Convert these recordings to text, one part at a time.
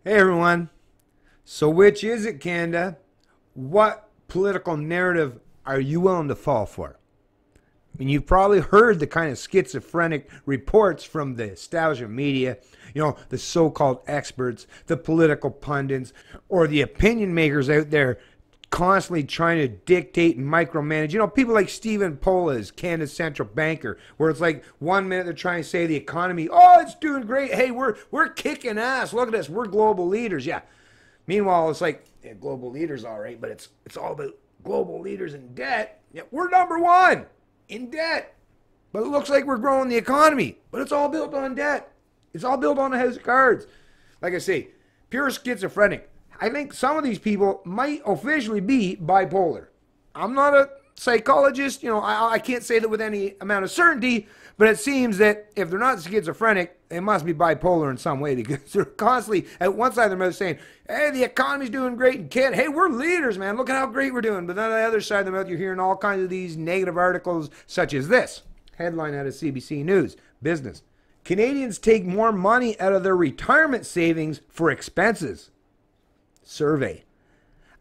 Hey everyone. So which is it, Canada? What political narrative are you willing to fall for? I mean, you've probably heard the kind of schizophrenic reports from the establishment media, the so-called experts, the political pundits, or the opinion makers out there constantly trying to dictate and micromanage. People like Stephen Polas, Canada's central banker, where it's like 1 minute they're trying to say the economy, oh, it's doing great. Hey, we're kicking ass. Look at us. We're global leaders. Yeah. Meanwhile, it's like, yeah, global leaders, all right, but it's all about global leaders in debt. Yeah, we're number one in debt. But it looks like we're growing the economy. But it's all built on debt. It's all built on a house of cards. Like I say, pure schizophrenic. I think some of these people might officially be bipolar. I'm not a psychologist, I can't say that with any amount of certainty, but it seems that if they're not schizophrenic, they must be bipolar in some way, because they're constantly at one side of their mouth saying, hey, the economy's doing great in Canada. Hey, we're leaders, man. Look at how great we're doing. But then on the other side of the mouth, you're hearing all kinds of these negative articles, such as this. Headline out of CBC News, Business. Canadians take more money out of their retirement savings for expenses. Survey.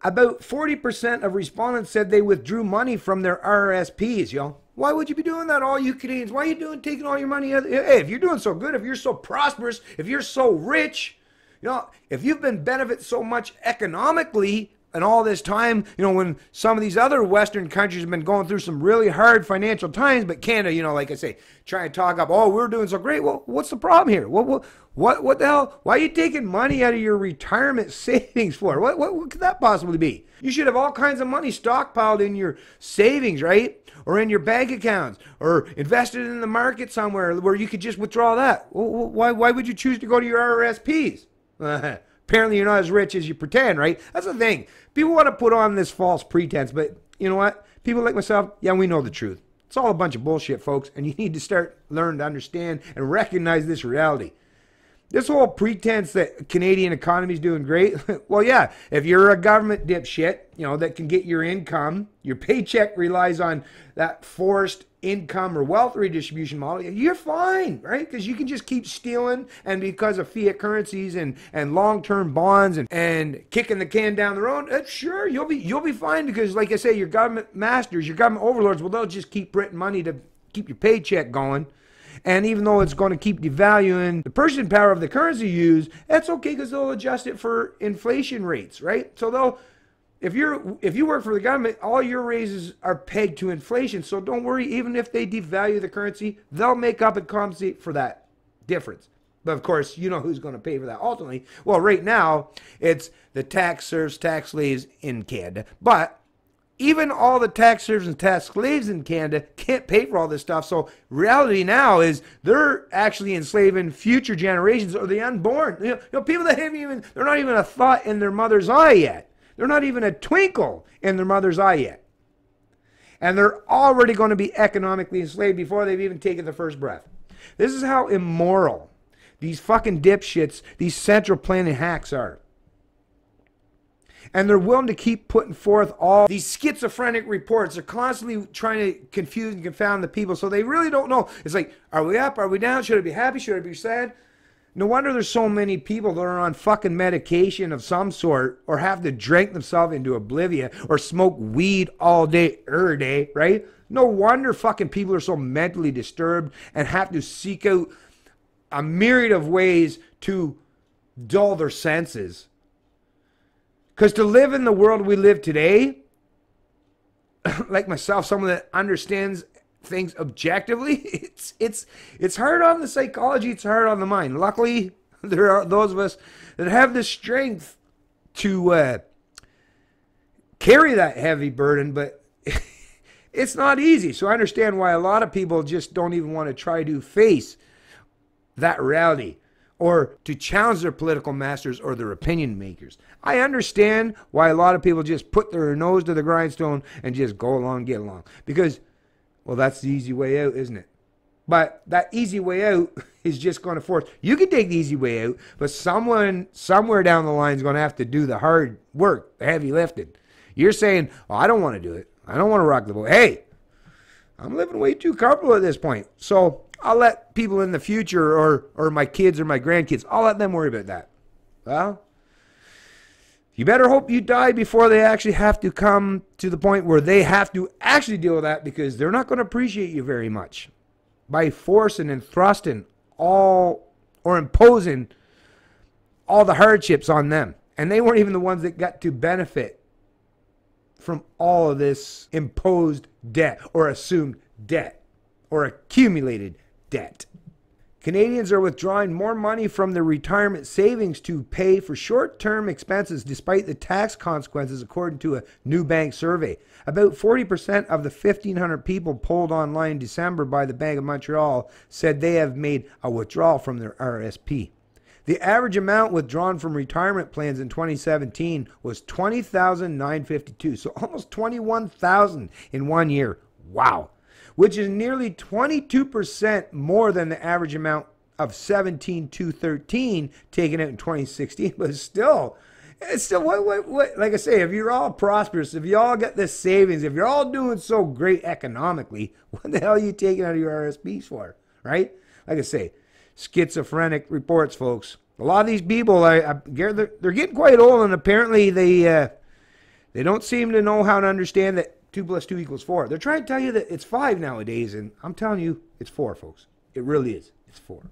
About 40% of respondents said they withdrew money from their RRSPs, Why would you be doing that, all you Canadians? Why are you taking all your money out? Hey, if you're doing so good, if you're so prosperous, if you're so rich, if you've been benefited so much economically and all this time, when some of these other Western countries have been going through some really hard financial times, but Canada, like I say, trying to talk up, oh, we're doing so great. Well, what's the problem here? What the hell? Why are you taking money out of your retirement savings for? What could that possibly be? You should have all kinds of money stockpiled in your savings, right? Or in your bank accounts, or invested in the market somewhere where you could just withdraw that. Why would you choose to go to your RRSPs? Apparently you're not as rich as you pretend, right? That's the thing. People want to put on this false pretense, but you know what? People like myself, yeah, we know the truth. It's all a bunch of bullshit, folks, and you need to learn to understand and recognize this reality. This whole pretense that Canadian economy is doing great, well, yeah, if you're a government dipshit, that can get your income, your paycheck relies on that forced income or wealth redistribution model, you're fine, right? Because you can just keep stealing, and because of fiat currencies and long-term bonds and kicking the can down the road, sure, you'll be fine, because like I say, your government masters, your government overlords, well, they'll just keep printing money to keep your paycheck going. And even though it's going to keep devaluing the purchasing power of the currency you use, that's okay, because they'll adjust it for inflation rates, right? So if you work for the government, all your raises are pegged to inflation. So don't worry, even if they devalue the currency, they'll make up and compensate for that difference. But of course, you know who's going to pay for that ultimately. Well, right now, it's the tax serfs, tax slaves in Canada. But even all the tax serfs and tax slaves in Canada can't pay for all this stuff. So reality now is they're actually enslaving future generations, or the unborn. People that they're not even a thought in their mother's eye yet. They're not even a twinkle in their mother's eye yet. And they're already going to be economically enslaved before they've even taken their first breath. This is how immoral these fucking dipshits, these central planning hacks are. And they're willing to keep putting forth all these schizophrenic reports. They're constantly trying to confuse and confound the people, so they really don't know. It's like, are we up? Are we down? Should I be happy? Should I be sad? No wonder there's so many people that are on fucking medication of some sort, or have to drink themselves into oblivion, or smoke weed all day, every day, right? No wonder fucking people are so mentally disturbed and have to seek out a myriad of ways to dull their senses. Because to live in the world we live today, like myself, someone that understands things objectively, it's hard on the psychology, it's hard on the mind. Luckily, there are those of us that have the strength to carry that heavy burden, but it's not easy. So I understand why a lot of people just don't even want to try to face that reality, or to challenge their political masters or their opinion makers. I understand why a lot of people just put their nose to the grindstone and just go along, get along. Because, well, that's the easy way out, isn't it? But that easy way out is just going to force. You can take the easy way out, but someone somewhere down the line is going to have to do the hard work, the heavy lifting. You're saying, oh, I don't want to do it. I don't want to rock the boat. Hey, I'm living way too comfortable at this point. So I'll let people in the future, or my kids or my grandkids, I'll let them worry about that. Well, You better hope you die before they actually have to come to the point where they have to actually deal with that, because they're not going to appreciate you very much by forcing and thrusting all or imposing all the hardships on them. And they weren't even the ones that got to benefit from all of this imposed debt or assumed debt or accumulated debt. Canadians are withdrawing more money from their retirement savings to pay for short-term expenses despite the tax consequences, according to a new bank survey. About 40% of the 1,500 people polled online in December by the Bank of Montreal said they have made a withdrawal from their RSP. The average amount withdrawn from retirement plans in 2017 was $20,952, so almost $21,000 in 1 year. Wow. Which is nearly 22% more than the average amount of $17,213 taken out in 2016. But it's still what, like I say, if you're all prosperous, if you all get this savings, if you're all doing so great economically, what the hell are you taking out of your RSPs for, right? Like I say, schizophrenic reports, folks. A lot of these people, they're getting quite old, and apparently they don't seem to know how to understand that 2 + 2 = 4. They're trying to tell you that it's 5 nowadays, and I'm telling you, it's 4, folks. It really is. It's 4.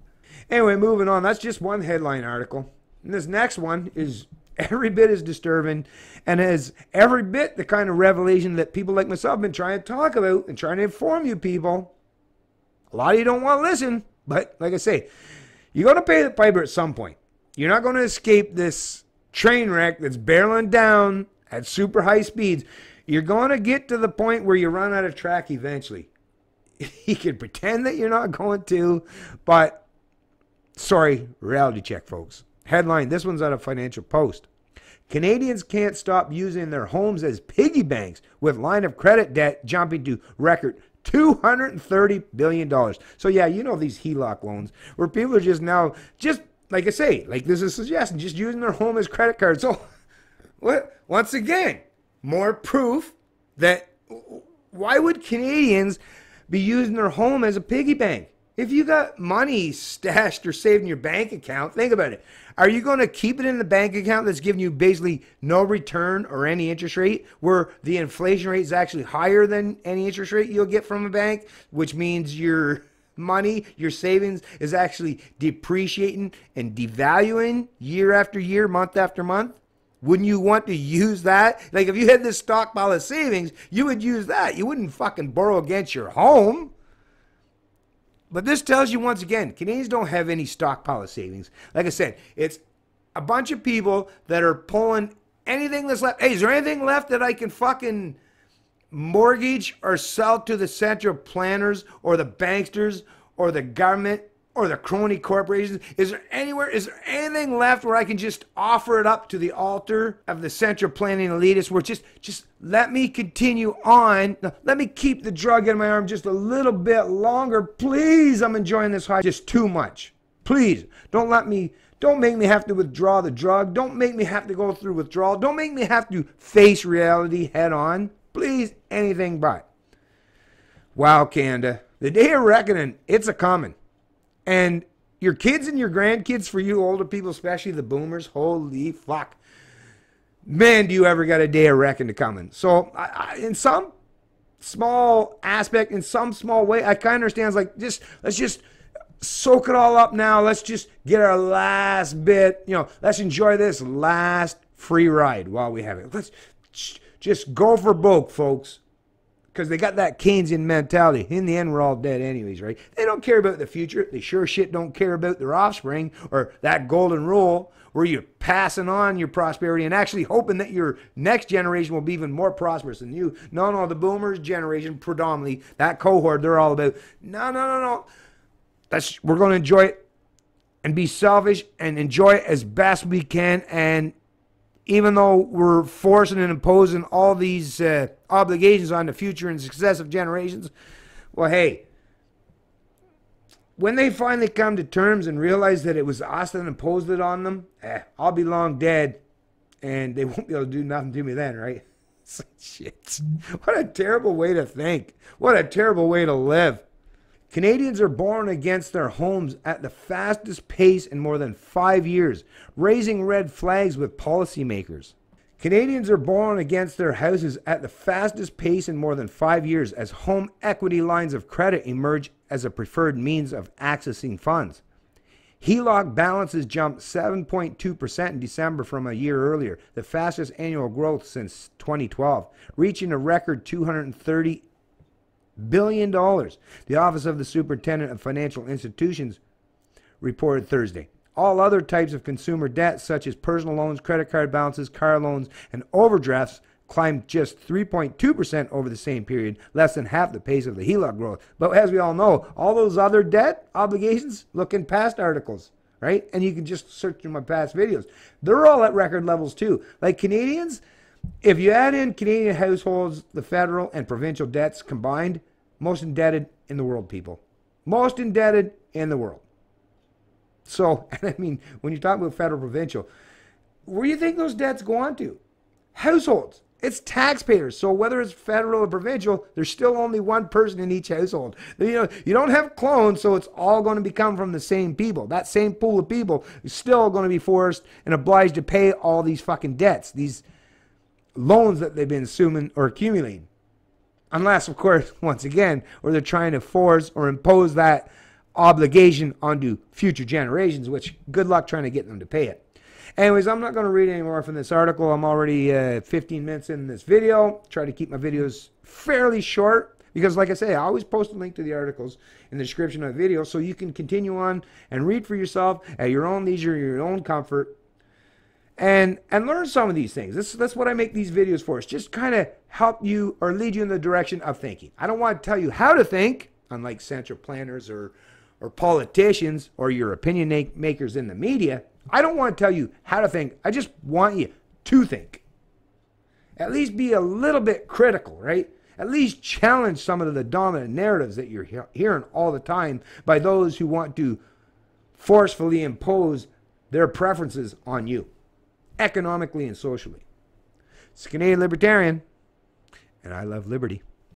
Anyway, moving on. That's just one headline article. And this next one is every bit as disturbing and has every bit the kind of revelation that people like myself have been trying to talk about and trying to inform you people. A lot of you don't want to listen, but like I say, you're going to pay the piper at some point. You're not going to escape this train wreck that's barreling down at super high speeds. You're going to get to the point where you run out of track eventually. You can pretend that you're not going to, but sorry, reality check, folks. Headline, this one's out of Financial Post. Canadians can't stop using their homes as piggy banks, with line of credit debt jumping to record $230 billion. So yeah, you know these HELOC loans where people are just now, just like I say, like this is a suggestion, just using their home as credit cards. So what? Once again, more proof that why would Canadians be using their home as a piggy bank? If you got money stashed or saved in your bank account, think about it. Are you going to keep it in the bank account that's giving you basically no return or any interest rate, where the inflation rate is actually higher than any interest rate you'll get from a bank, which means your money, your savings is actually depreciating and devaluing year after year, month after month? Wouldn't you want to use that? Like if you had this stockpile of savings, you would use that. You wouldn't fucking borrow against your home. But this tells you once again, Canadians don't have any stockpile of savings. Like I said, it's a bunch of people that are pulling anything that's left. Hey, is there anything left that I can fucking mortgage or sell to the central planners or the banksters or the government or the crony corporations? Is there anything left where I can just offer it up to the altar of the central planning elitists, where just let me continue on. Let me keep the drug in my arm just a little bit longer. Please, I'm enjoying this high just too much. Please, don't make me have to withdraw the drug. Don't make me have to go through withdrawal. Don't make me have to face reality head on. Please, anything but. Wow, Canada. The day of reckoning, it's a coming. And your kids and your grandkids, for you older people, especially the boomers, holy fuck. Man, do you ever got a day of reckoning coming. So in some small aspect, in some small way, I kind of understand. It's like, let's just soak it all up now. Let's just get our last bit, let's enjoy this last free ride while we have it. Let's just go for broke, folks. Because they got that Keynesian mentality. In the end, we're all dead anyways, right? They don't care about the future. They sure shit don't care about their offspring or that golden rule where you're passing on your prosperity and actually hoping that your next generation will be even more prosperous than you. No, the boomers generation, predominantly, that cohort, they're all about, no. We're going to enjoy it and be selfish and enjoy it as best we can. And even though we're forcing and imposing all these obligations on the future and successive generations, well, hey, when they finally come to terms and realize that it was us that imposed it on them, I'll be long dead, and they won't be able to do nothing to me then, right? Shit. What a terrible way to think. What a terrible way to live. Canadians are borrowing against their homes at the fastest pace in more than 5 years, raising red flags with policymakers. Canadians are borrowing against their houses at the fastest pace in more than 5 years as home equity lines of credit emerge as a preferred means of accessing funds. HELOC balances jumped 7.2% in December from a year earlier, the fastest annual growth since 2012, reaching a record $230 billion. The Office of the Superintendent of Financial Institutions reported Thursday. All other types of consumer debt, such as personal loans, credit card balances, car loans, and overdrafts, climbed just 3.2% over the same period, less than half the pace of the HELOC growth. But as we all know, all those other debt obligations, look in past articles, right? And you can just search through my past videos. They're all at record levels too. Like Canadians, if you add in Canadian households, the federal and provincial debts combined, most indebted in the world, people. Most indebted in the world. So, I mean, when you talk about federal, provincial, where do you think those debts go on to? Households. It's taxpayers. So whether it's federal or provincial, there's still only one person in each household. You know, you don't have clones, so it's all going to become from the same people. That same pool of people is still going to be forced and obliged to pay all these fucking debts, these loans that they've been assuming or accumulating. Unless, of course, once again, or they're trying to force or impose that obligation onto future generations, which good luck trying to get them to pay it. Anyways, I'm not going to read any more from this article. I'm already 15 minutes in this video. Try to keep my videos fairly short because, like I say, I always post a link to the articles in the description of the video so you can continue on and read for yourself at your own leisure, your own comfort, and learn some of these things. That's what I make these videos for. It's just kind of help you or lead you in the direction of thinking. I don't want to tell you how to think, unlike central planners or politicians or your opinion makers in the media. I don't want to tell you how to think. I just want you to think. At least be a little bit critical, right? At least challenge some of the dominant narratives that you're hearing all the time by those who want to forcefully impose their preferences on you, economically and socially. It's Canadian Libertarian, and I love liberty.